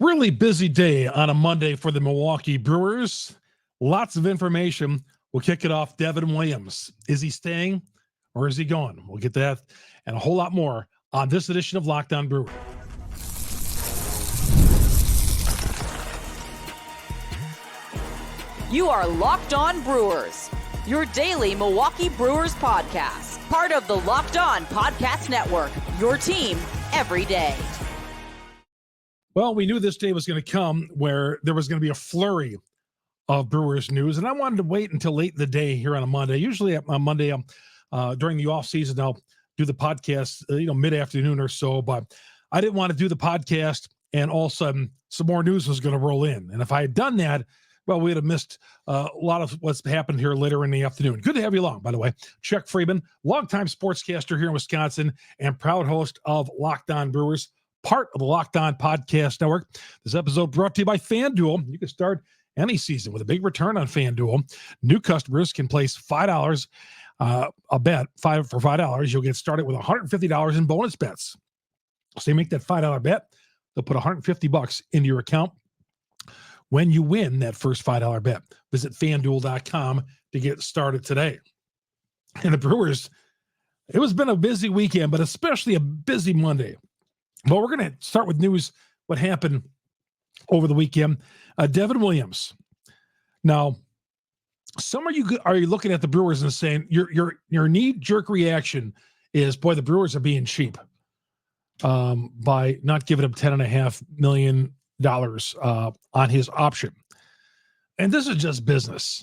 Really busy day on a Monday for the Milwaukee Brewers. Lots of information. We'll kick it off. Devin Williams. Is he staying or is he going? We'll get that and a whole lot more on this edition of Locked On Brewers. You are Locked On Brewers, your daily Milwaukee Brewers podcast. Part of the Locked On Podcast Network, your team every day. Well, we knew this day was going to come where there was going to be a flurry of Brewers news, and I wanted to wait until late in the day here on a Monday. Usually on Monday, during the offseason, I'll do the podcast, mid-afternoon or so, but I didn't want to do the podcast, and all of a sudden, some more news was going to roll in. And if I had done that, well, we would have missed a lot of what's happened here later in the afternoon. Good to have you along, by the way. Chuck Freeman, longtime sportscaster here in Wisconsin and proud host of Locked On Brewers, part of the Locked On Podcast Network. This episode brought to you by FanDuel. You can start any season with a big return on FanDuel. New customers can place $5 a bet, for $5. You'll get started with $150 in bonus bets. So you make that $5 bet, they'll put $150 into your account when you win that first $5 bet. Visit FanDuel.com to get started today. And the Brewers, it has been a busy weekend, but especially a busy Monday. But we're going to start with news, what happened over the weekend. Devin Williams. Now, some of you are looking at the Brewers and saying your knee-jerk reaction is, boy, the Brewers are being cheap by not giving him $10.5 million on his option. And this is just business.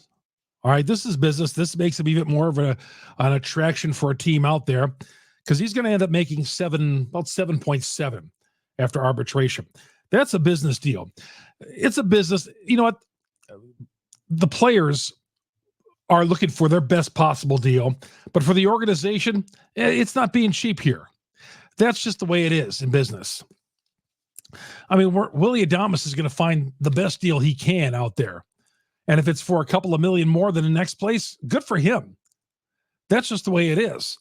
All right, this is business. This makes him even more of an attraction for a team out there, because he's going to end up making about 7.7 after arbitration. That's a business deal. It's a business. You know what? The players are looking for their best possible deal, but for the organization, it's not being cheap here. That's just the way it is in business. I mean, Willie Adames is going to find the best deal he can out there. And if it's for a couple of million more than the next place, good for him. That's just the way it is.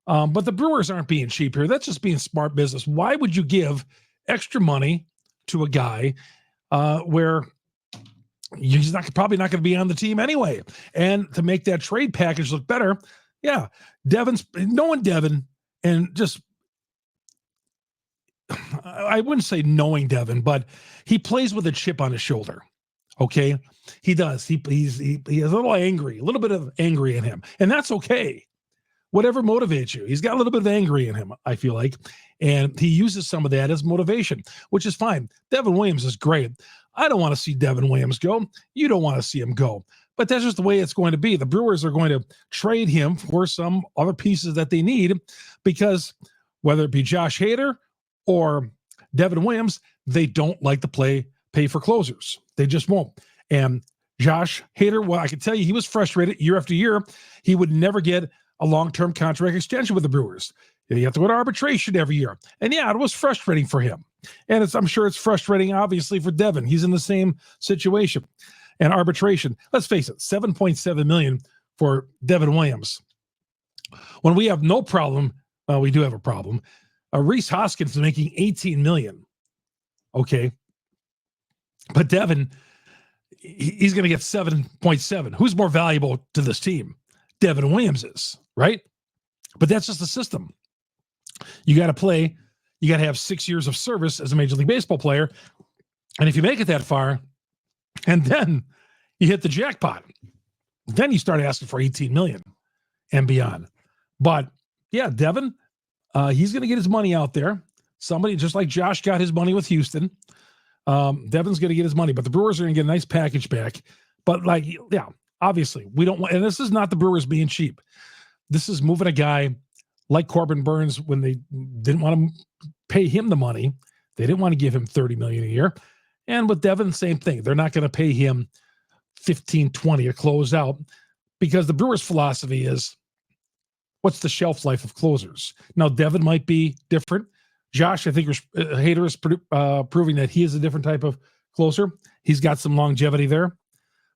But the Brewers aren't being cheap here. That's just being smart business. Why would you give extra money to a guy where he's probably not going to be on the team anyway? And to make that trade package look better, yeah, knowing Devin and just, I wouldn't say knowing Devin, but he plays with a chip on his shoulder. Okay, he does. He is a little bit of angry in him, and that's okay. Whatever motivates you. He's got a little bit of angry in him, I feel like. And he uses some of that as motivation, which is fine. Devin Williams is great. I don't want to see Devin Williams go. You don't want to see him go. But that's just the way it's going to be. The Brewers are going to trade him for some other pieces that they need, because whether it be Josh Hader or Devin Williams, they don't like to pay for closers. They just won't. And Josh Hader, well, I can tell you, he was frustrated year after year. He would never get a long-term contract extension with the Brewers. You have to go to arbitration every year. And yeah, it was frustrating for him. And I'm sure it's frustrating, obviously, for Devin. He's in the same situation. And arbitration, let's face it, $7.7 million for Devin Williams. When we have no problem, well, we do have a problem. Rhys Hoskins is making $18 million. Okay. But Devin, he's going to get 7.7. Who's more valuable to this team? Devin Williams is, right? But that's just the system. You got to play. You got to have 6 years of service as a Major League Baseball player. And if you make it that far, and then you hit the jackpot, then you start asking for 18 million and beyond. But yeah, Devin, he's going to get his money out there. Somebody just like Josh got his money with Houston. Devin's going to get his money, but the Brewers are going to get a nice package back. But obviously, we don't want, and this is not the Brewers being cheap. This is moving a guy like Corbin Burns when they didn't want to pay him the money. They didn't want to give him $30 million a year. And with Devin, same thing. They're not going to pay him $15, $20 to close out, because the Brewers' philosophy is, what's the shelf life of closers? Now, Devin might be different. Josh, I think Hader is proving that he is a different type of closer. He's got some longevity there.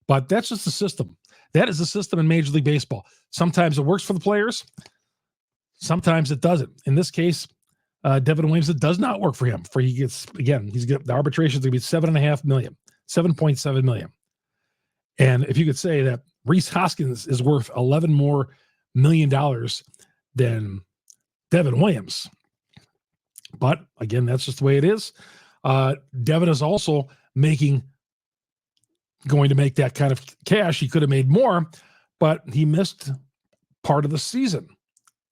But that's just the system. That is the system in Major League Baseball. Sometimes it works for the players. Sometimes it doesn't. In this case, Devin Williams, it does not work for him. The arbitration is going to be $7.5 million, $7.7 million. And if you could say that Rhys Hoskins is worth $11 more million than Devin Williams. But again, that's just the way it is. Devin is also going to make that kind of cash. He could have made more, but he missed part of the season.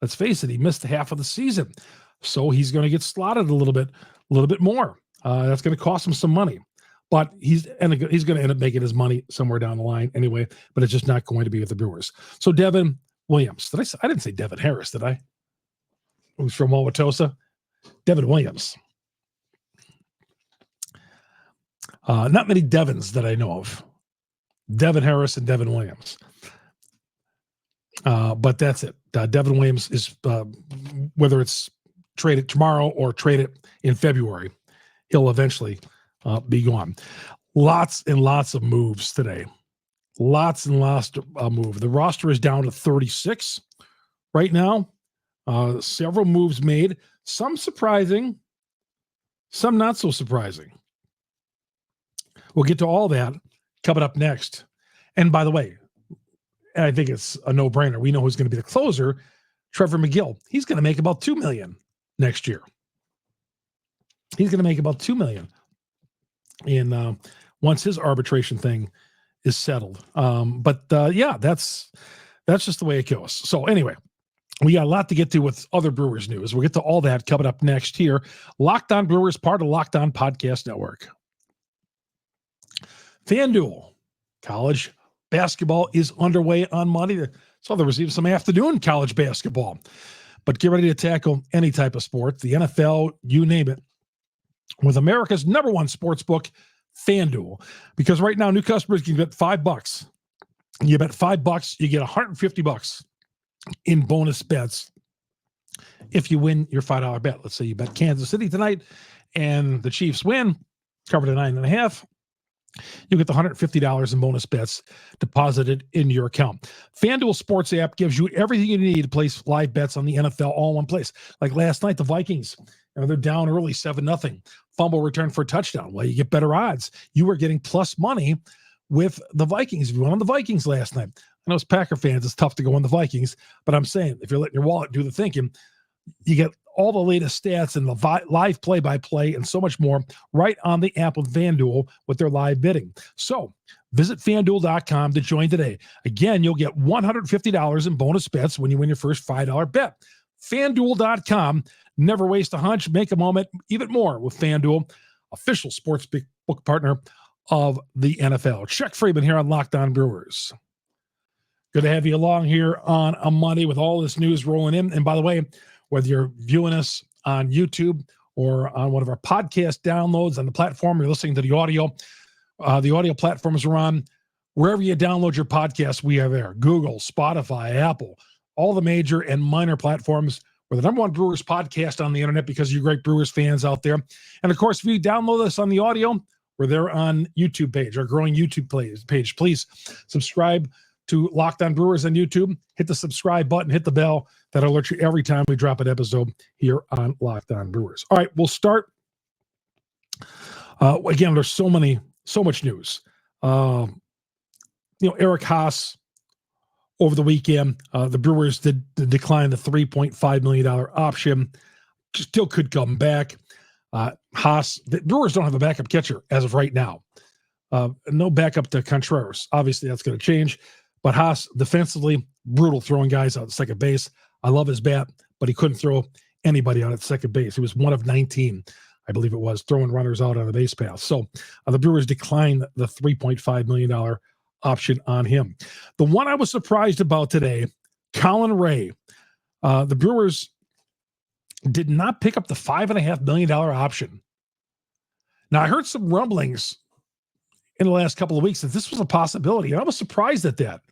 Let's face it, he missed half of the season. So he's going to get slotted a little bit more. That's going to cost him some money. But he's going to end up making his money somewhere down the line anyway, but it's just not going to be with the Brewers. So Devin Williams. I didn't say Devin Harris, did I? Who's from Wauwatosa? Devin Williams. Not many Devins that I know of. Devin Harris and Devin Williams. But that's it. Devin Williams is, whether it's traded tomorrow or traded in February, he'll eventually be gone. Lots and lots of moves today. Lots and lots of moves. The roster is down to 36 right now. Several moves made. Some surprising, some not so surprising. We'll get to all that coming up next. And by the way, I think it's a no-brainer. We know who's going to be the closer, Trevor McGill. He's going to make about $2 million next year. He's going to make about $2 million in once his arbitration thing is settled. Yeah, that's just the way it goes. So anyway, we got a lot to get to with other Brewers news. We'll get to all that coming up next here. Locked On Brewers, part of Locked On Podcast Network. FanDuel college basketball is underway on Monday. So they'll receive some afternoon college basketball. But get ready to tackle any type of sport, the NFL, you name it, with America's number one sports book, FanDuel. Because right now, new customers can bet $5. You bet $5, you get $150 in bonus bets if you win your $5 bet. Let's say you bet Kansas City tonight and the Chiefs win, covered at 9.5. You get the $150 in bonus bets deposited in your account. FanDuel Sports app gives you everything you need to place live bets on the NFL all in one place. Like last night, the Vikings, they're down early, 7-0. Fumble return for a touchdown. Well, you get better odds. You were getting plus money with the Vikings. If you went on the Vikings last night, I know as Packer fans, it's tough to go on the Vikings, but I'm saying if you're letting your wallet do the thinking, you get all the latest stats and the live play-by-play and so much more right on the app with FanDuel with their live bidding. So visit FanDuel.com to join today. Again, you'll get $150 in bonus bets when you win your first $5 bet. FanDuel.com. Never waste a hunch. Make a moment, even more with FanDuel, official sports book partner of the NFL. Chuck Freeman here on Locked On Brewers. Good to have you along here on a Monday with all this news rolling in. And by the way, whether you're viewing us on YouTube or on one of our podcast downloads on the platform, you're listening to the audio platforms are on. Wherever you download your podcast, we are there. Google, Spotify, Apple, all the major and minor platforms. We're the number one Brewers podcast on the internet because of you great Brewers fans out there. And of course, if you download us on the audio, we're there on YouTube page, our growing YouTube page. Please subscribe to Locked On Brewers on YouTube. Hit the subscribe button, hit the bell. That'll alert you every time we drop an episode here on Locked On Brewers. All right, we'll start. Again, there's so much news. Eric Haas over the weekend, the Brewers did decline the $3.5 million option. Still could come back. Haas, the Brewers don't have a backup catcher as of right now. No backup to Contreras. Obviously, that's going to change. But Haas, defensively, brutal throwing guys out at second base. I love his bat, but he couldn't throw anybody out at second base. He was one of 19, I believe it was, throwing runners out on the base path. So the Brewers declined the $3.5 million option on him. The one I was surprised about today, Colin Ray. The Brewers did not pick up the $5.5 million option. Now, I heard some rumblings in the last couple of weeks that this was a possibility. And I was surprised at that.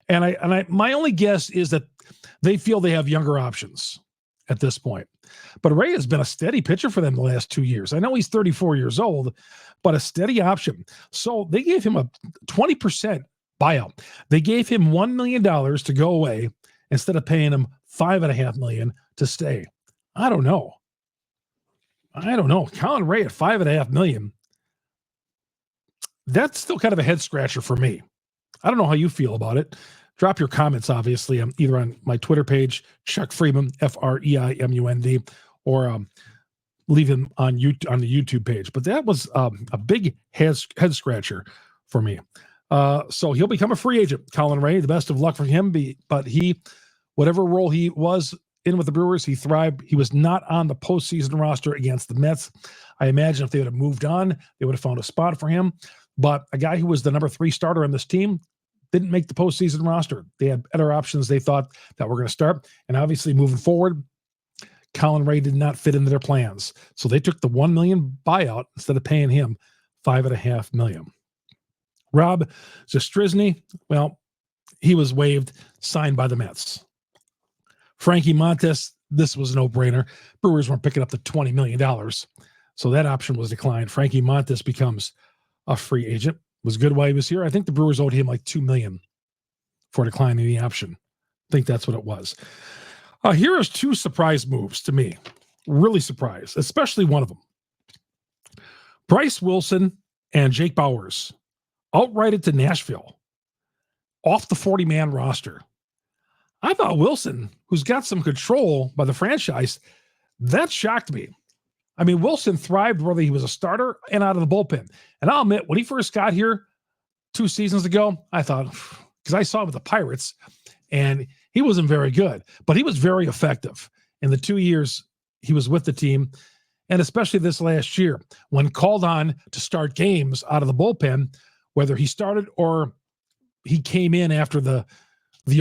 And my only guess is that they feel they have younger options at this point. But Ray has been a steady pitcher for them the last 2 years. I know he's 34 years old, but a steady option. So they gave him a 20% buyout. They gave him $1 million to go away instead of paying him $5.5 million to stay. I don't know. I don't know. Colin Ray at $5.5 million. That's still kind of a head scratcher for me. I don't know how you feel about it. Drop your comments, obviously, either on my Twitter page, Chuck Freeman, FREIMUND, or leave him on the YouTube page. But that was a big head scratcher for me. So he'll become a free agent, Colin Ray. The best of luck for him. But whatever role he was in with the Brewers, he thrived. He was not on the postseason roster against the Mets. I imagine if they would have moved on, they would have found a spot for him. But a guy who was the number 3 starter on this team didn't make the postseason roster. They had better options they thought that were going to start. And obviously moving forward, Colin Ray did not fit into their plans. So they took the $1 million buyout instead of paying him $5.5 million. Rob Zastryzny, well, he was waived, signed by the Mets. Frankie Montes, this was a no-brainer. Brewers weren't picking up the $20 million. So that option was declined. Frankie Montes becomes a free agent. Was good while he was here. I think the Brewers owed him like $2 million for declining the option. I think that's what it was. Here is 2 surprise moves to me. Really surprised, especially one of them. Bryce Wilson and Jake Bauers outrighted to Nashville off the 40-man roster. I thought Wilson, who's got some control by the franchise, that shocked me. I mean, Wilson thrived whether he was a starter and out of the bullpen. And I'll admit, when he first got here 2 seasons ago, I thought, because I saw him with the Pirates, and he wasn't very good, but he was very effective in the 2 years he was with the team, and especially this last year, when called on to start games out of the bullpen, whether he started or he came in after the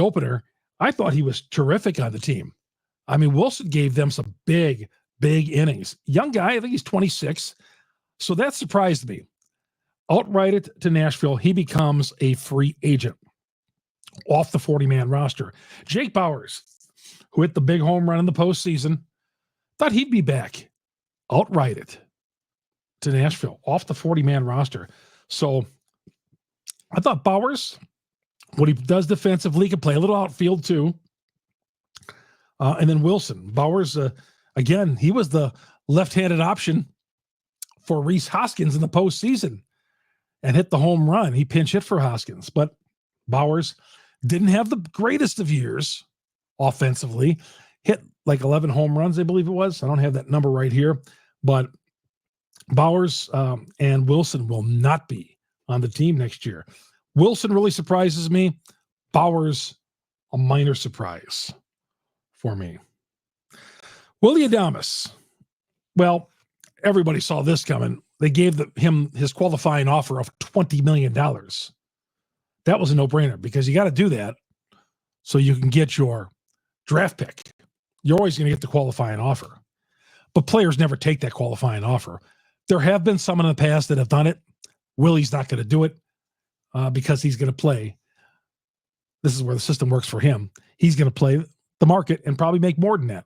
opener, I thought he was terrific on the team. I mean, Wilson gave them some big innings. Young guy, I think he's 26. So that surprised me. Outrighted to Nashville, he becomes a free agent off the 40-man roster. Jake Bauers, who hit the big home run in the postseason, thought he'd be back. Outrighted to Nashville off the 40-man roster. So I thought Bauers, what he does defensively, can play a little outfield too. And then Wilson. Bauers, again, he was the left-handed option for Rhys Hoskins in the postseason and hit the home run. He pinch hit for Hoskins, but Bauers didn't have the greatest of years offensively. Hit like 11 home runs, I believe it was. I don't have that number right here, but Bauers and Wilson will not be on the team next year. Wilson really surprises me. Bauers, a minor surprise for me. Willie Adames. Well, everybody saw this coming. They gave him his qualifying offer of $20 million. That was a no-brainer because you got to do that so you can get your draft pick. You're always going to get the qualifying offer. But players never take that qualifying offer. There have been some in the past that have done it. Willie's not going to do it because he's going to play. This is where the system works for him. He's going to play the market and probably make more than that.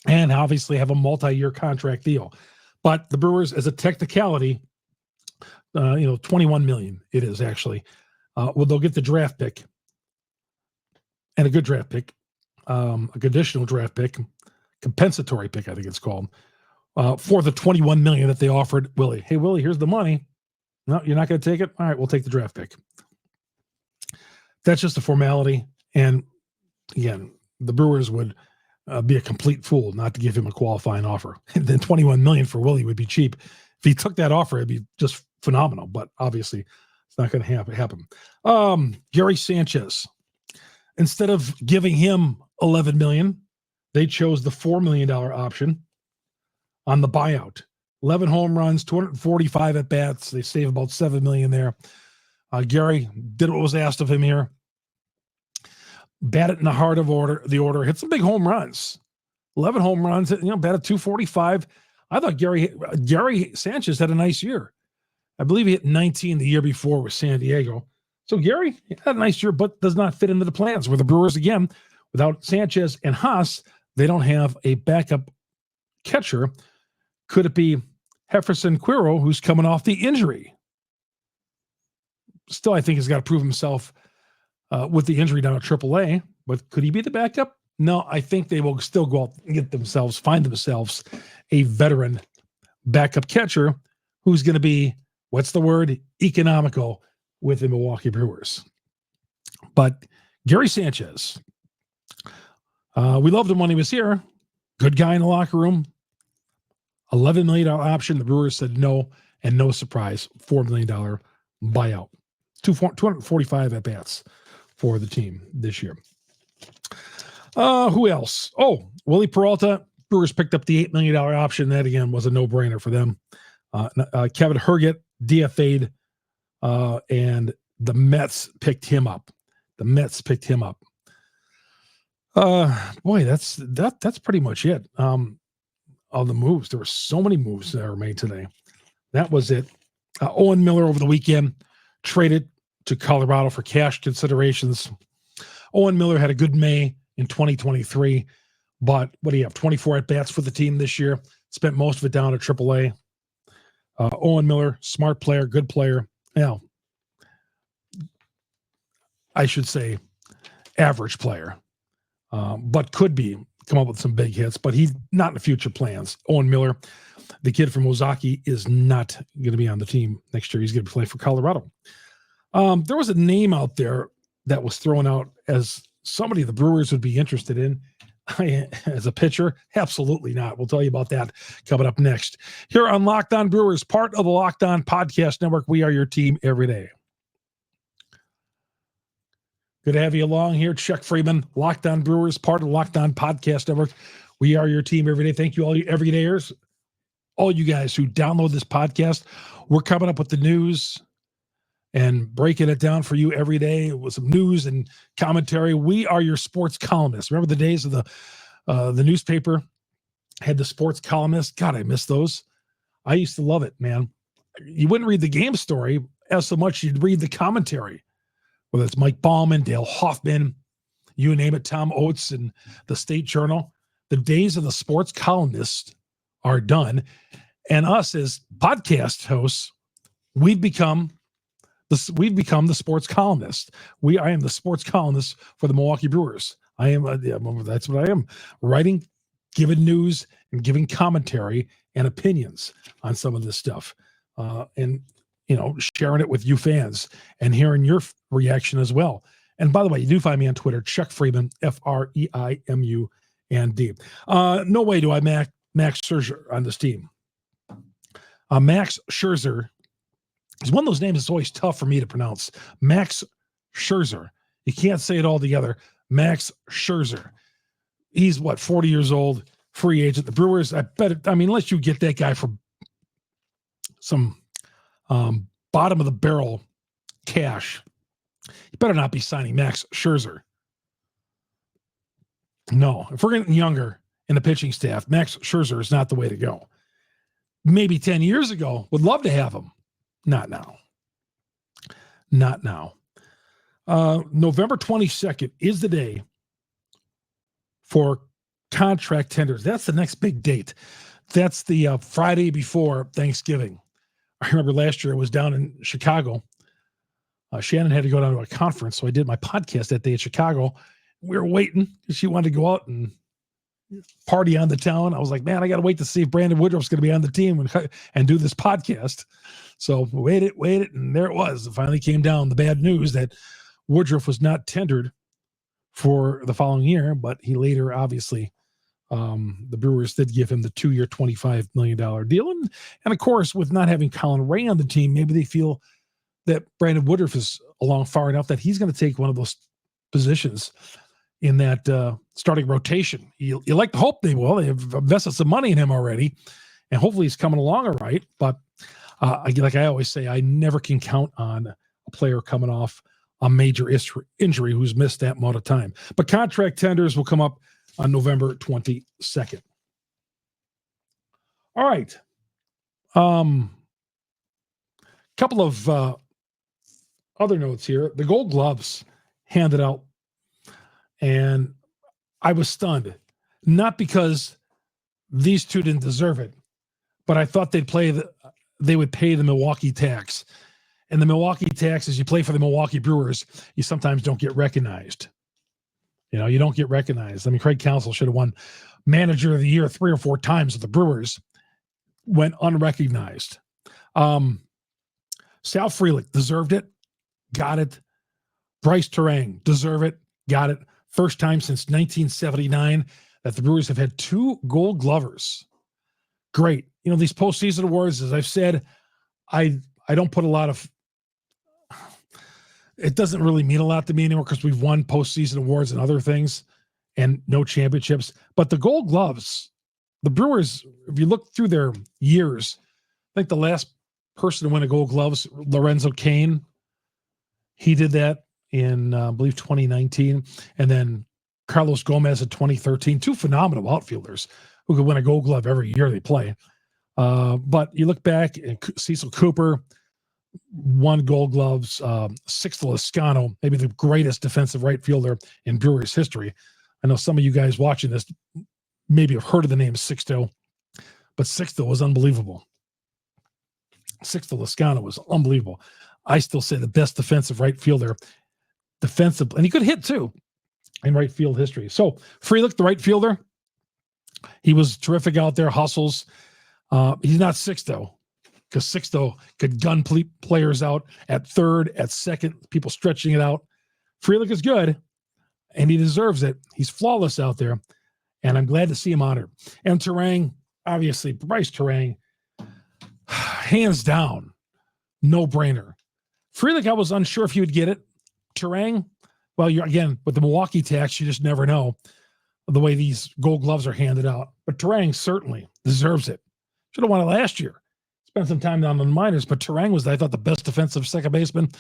And obviously have a multi-year contract deal. But the Brewers, as a technicality, $21 million it is actually. Well, they'll get the draft pick and a good draft pick, a conditional draft pick, compensatory pick, I think it's called, for the $21 million that they offered Willie. Hey, Willie, here's the money. No, you're not going to take it? All right, we'll take the draft pick. That's just a formality. And again, the Brewers would be a complete fool not to give him a qualifying offer. And then $21 million for Willie would be cheap. If he took that offer, it'd be just phenomenal. But obviously, it's not going to happen. Gary Sanchez. Instead of giving him $11 million, they chose the $4 million option on the buyout. 11 home runs, 245 at bats. They save about $7 million there. Gary did what was asked of him here. Batted in the heart of the order. Hit some big home runs. 11 home runs. Batted 245. I thought Gary Sanchez had a nice year. I believe he hit 19 the year before with San Diego. So Gary had a nice year, but does not fit into the plans. Where the Brewers, again, without Sanchez and Haas, they don't have a backup catcher. Could it be Jefferson Quiro, who's coming off the injury? Still, I think he's got to prove himself with the injury down at AAA. But could he be the backup? No, I think they will still go out and find themselves a veteran backup catcher who's going to be, what's the word, economical with the Milwaukee Brewers. But Gary Sanchez, we loved him when he was here. Good guy in the locker room. $11 million option. The Brewers said no, and no surprise, $4 million buyout. 245 at-bats for the team this year. Who else? Oh, Willie Peralta. Brewers picked up the $8 million option. That, again, was a no-brainer for them. Kevin Herget DFA'd, and the Mets picked him up. Boy, that's pretty much it. Of the moves. There were so many moves that were made today. That was it. Owen Miller over the weekend traded to Colorado for cash considerations. Owen Miller had a good May in 2023, but what do you have? 24 at-bats for the team this year. Spent most of it down at AAA. Owen Miller, smart player, good player. Now, I should say average player, but could come up with some big hits, but he's not in the future plans. Owen Miller, the kid from Ozaki, is not going to be on the team next year. He's going to play for Colorado. There was a name out there that was thrown out as somebody the Brewers would be interested in as a pitcher. Absolutely not. We'll tell you about that coming up next. Here on Locked On Brewers, part of the Locked On Podcast Network. We are your team every day. Good to have you along here. Chuck Freeman, Locked On Brewers, part of the Locked On Podcast Network. We are your team every day. Thank you, all you everydayers, all you guys who download this podcast. We're coming up with the news and breaking it down for you every day with some news and commentary. We are your sports columnists. Remember the days of the newspaper had the sports columnists? God, I miss those. I used to love it, man. You wouldn't read the game story as so much. You'd read the commentary. Whether it's Mike Bauman, Dale Hoffman, you name it, Tom Oates and the State Journal. The days of the sports columnists are done. And us as podcast hosts, we've become the sports columnist. I am the sports columnist for the Milwaukee Brewers. That's what I am. Writing, giving news, and giving commentary and opinions on some of this stuff. And sharing it with you fans and hearing your reaction as well. And by the way, you do find me on Twitter, Chuck Freeman, FREIMUND. No way do I Max Scherzer on this team. Max Scherzer is one of those names that's always tough for me to pronounce. Max Scherzer. You can't say it all together. Max Scherzer. He's 40 years old, free agent. The Brewers, unless you get that guy for some bottom of the barrel cash, you better not be signing Max Scherzer. No, if we're getting younger in the pitching staff, Max Scherzer is not the way to go. Maybe 10 years ago, would love to have him. Not now. November 22nd is the day for contract tenders. That's the next big date. That's the Friday before Thanksgiving. I remember last year I was down in Chicago. Shannon had to go down to a conference, so I did my podcast that day in Chicago. We were waiting because she wanted to go out and party on the town. I was like, man, I got to wait to see if Brandon Woodruff's going to be on the team and do this podcast. So waited, and there it was. It finally came down, the bad news that Woodruff was not tendered for the following year, but he later, obviously, the Brewers did give him the 2-year, $25 million deal. And of course, with not having Colin Ray on the team, maybe they feel that Brandon Woodruff is along far enough that he's going to take one of those positions in that starting rotation. You like to hope they will. They've invested some money in him already, and hopefully he's coming along all right. But like I always say, I never can count on a player coming off a major injury who's missed that amount of time. But contract tenders will come up on November 22nd. All right. Couple of other notes here. The Gold Gloves handed out, and I was stunned. Not because these two didn't deserve it, but I thought they would pay the Milwaukee tax. And the Milwaukee tax, as you play for the Milwaukee Brewers, you sometimes don't get recognized. You don't get recognized. Craig Counsell should have won Manager of the Year 3 or 4 times with the Brewers. went unrecognized. Sal Frelick deserved it, got it. Bryce Terang deserve it, got it. First time since 1979 that the Brewers have had 2 Gold Glovers. Great. These postseason awards, as I've said, I don't put a lot of. It doesn't really mean a lot to me anymore because we've won postseason awards and other things, and no championships. But the Gold Gloves, the Brewers, if you look through their years, I think the last person to win a Gold Gloves, Lorenzo Cain, he did that in, I believe, 2019. And then Carlos Gomez in 2013. 2 phenomenal outfielders who could win a Gold Glove every year they play. But you look back, and Cecil Cooper won Gold Gloves. Sixto Lezcano, maybe the greatest defensive right fielder in Brewers history. I know some of you guys watching this maybe have heard of the name Sixto, but Sixto was unbelievable. Sixto Lezcano was unbelievable. I still say the best defensive right fielder, and he could hit too in right field history. So Frelick, the right fielder, he was terrific out there, hustles. He's not Sixto, because Sixto could gun players out at third, at second, people stretching it out. Frelick is good, and he deserves it. He's flawless out there, and I'm glad to see him honored. And Terang, obviously, Bryce Terang, hands down, no-brainer. Frelick, I was unsure if he would get it. Terang, well, again, with the Milwaukee tax, you just never know the way these Gold Gloves are handed out. But Terang certainly deserves it. Should have won it last year. Spent some time down in the minors, but Terang was, I thought, the best defensive second baseman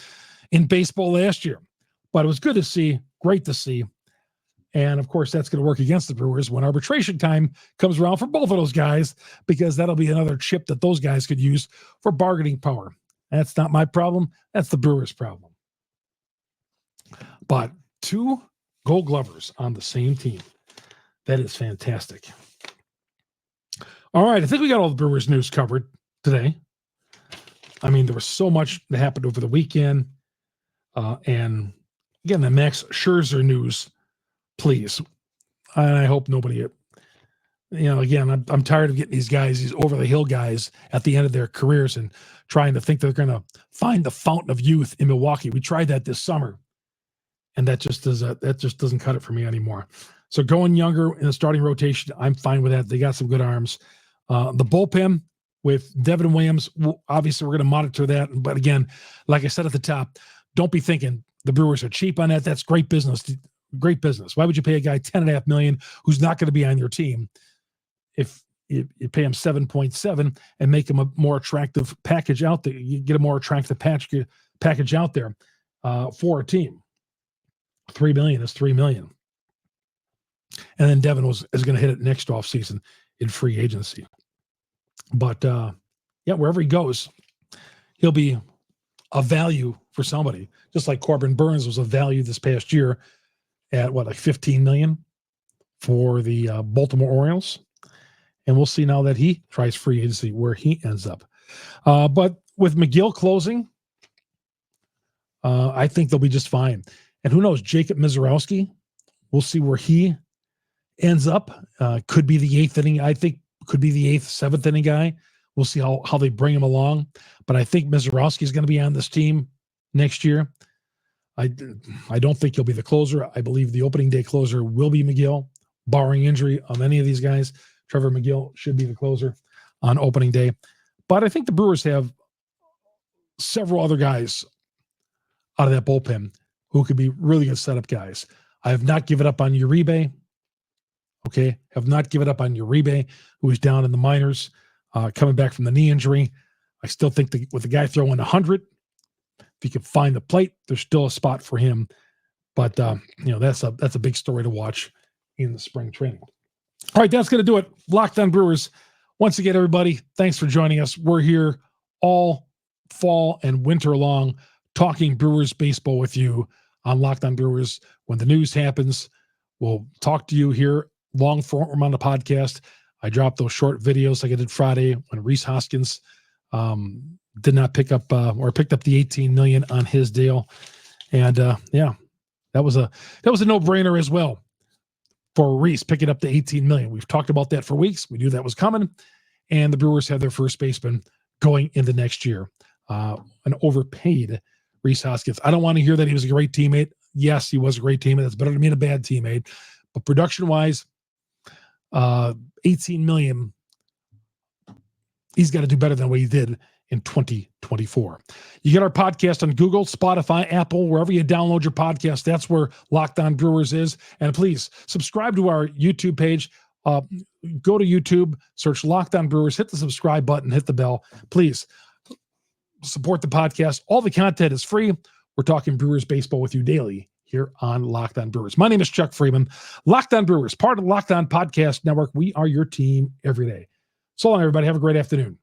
in baseball last year. But it was good to see, great to see. And, of course, that's going to work against the Brewers when arbitration time comes around for both of those guys, because that'll be another chip that those guys could use for bargaining power. That's not my problem. That's the Brewers' problem. But 2 Gold Glovers on the same team. That is fantastic. All right, I think we got all the Brewers news covered today. I mean, there was so much that happened over the weekend. And, again, the Max Scherzer news, please. And I hope nobody, again, I'm tired of getting these guys, these over-the-hill guys at the end of their careers and trying to think they're going to find the fountain of youth in Milwaukee. We tried that this summer, and that just doesn't cut it for me anymore. So going younger in the starting rotation, I'm fine with that. They got some good arms. The bullpen with Devin Williams, obviously we're going to monitor that. But again, like I said at the top, don't be thinking the Brewers are cheap on that. That's great business. Great business. Why would you pay a guy $10.5 million who's not going to be on your team if you pay him 7.7 and make him a more attractive package out there? You get a more attractive package out there for a team. $3 million is $3 million. And then Devin is going to hit it next offseason in free agency. But, wherever he goes, he'll be a value for somebody. Just like Corbin Burns was a value this past year at, $15 million for the Baltimore Orioles. And we'll see now that he tries free agency where he ends up. But with McGill closing, I think they'll be just fine. And who knows, Jacob Mizorowski, we'll see where he ends up. Could be the 8th inning. I think could be the 8th, 7th inning guy. We'll see how they bring him along. But I think Mizorowski is going to be on this team next year. I don't think he'll be the closer. I believe the opening day closer will be McGill, barring injury on any of these guys. Trevor McGill should be the closer on opening day. But I think the Brewers have several other guys out of that bullpen who could be really good setup guys. I have not given up on Uribe. Okay, have not given up on Uribe, who is down in the minors, coming back from the knee injury. I still think with the guy throwing 100, if he can find the plate, there's still a spot for him. But that's a big story to watch in the spring training. All right, that's going to do it. Locked On Brewers. Once again, everybody, thanks for joining us. We're here all fall and winter long, talking Brewers baseball with you on Locked On Brewers. When the news happens, we'll talk to you here long form on the podcast. I dropped those short videos like I did Friday when Rhys Hoskins did not pick up or picked up the $18 million on his deal. And that was a no-brainer as well for Rhys picking up the $18 million. We've talked about that for weeks. We knew that was coming. and the Brewers have their first baseman going into next year. An overpaid Rhys Hoskins. I don't want to hear that he was a great teammate. Yes, he was a great teammate. That's better than being a bad teammate. But production-wise, $18 million, he's got to do better than what he did in 2024. You get our podcast on Google, Spotify, Apple, wherever you download your podcast. That's where Locked On Brewers is. And please subscribe to our YouTube page. Go to YouTube, search Locked On Brewers, hit the subscribe button, hit the bell. Please support the podcast. All the content is free. We're talking Brewers baseball with you daily here on Locked On Brewers. My name is Chuck Freeman. Locked On Brewers, part of the Locked On Podcast Network. We are your team every day. So long, everybody. Have a great afternoon.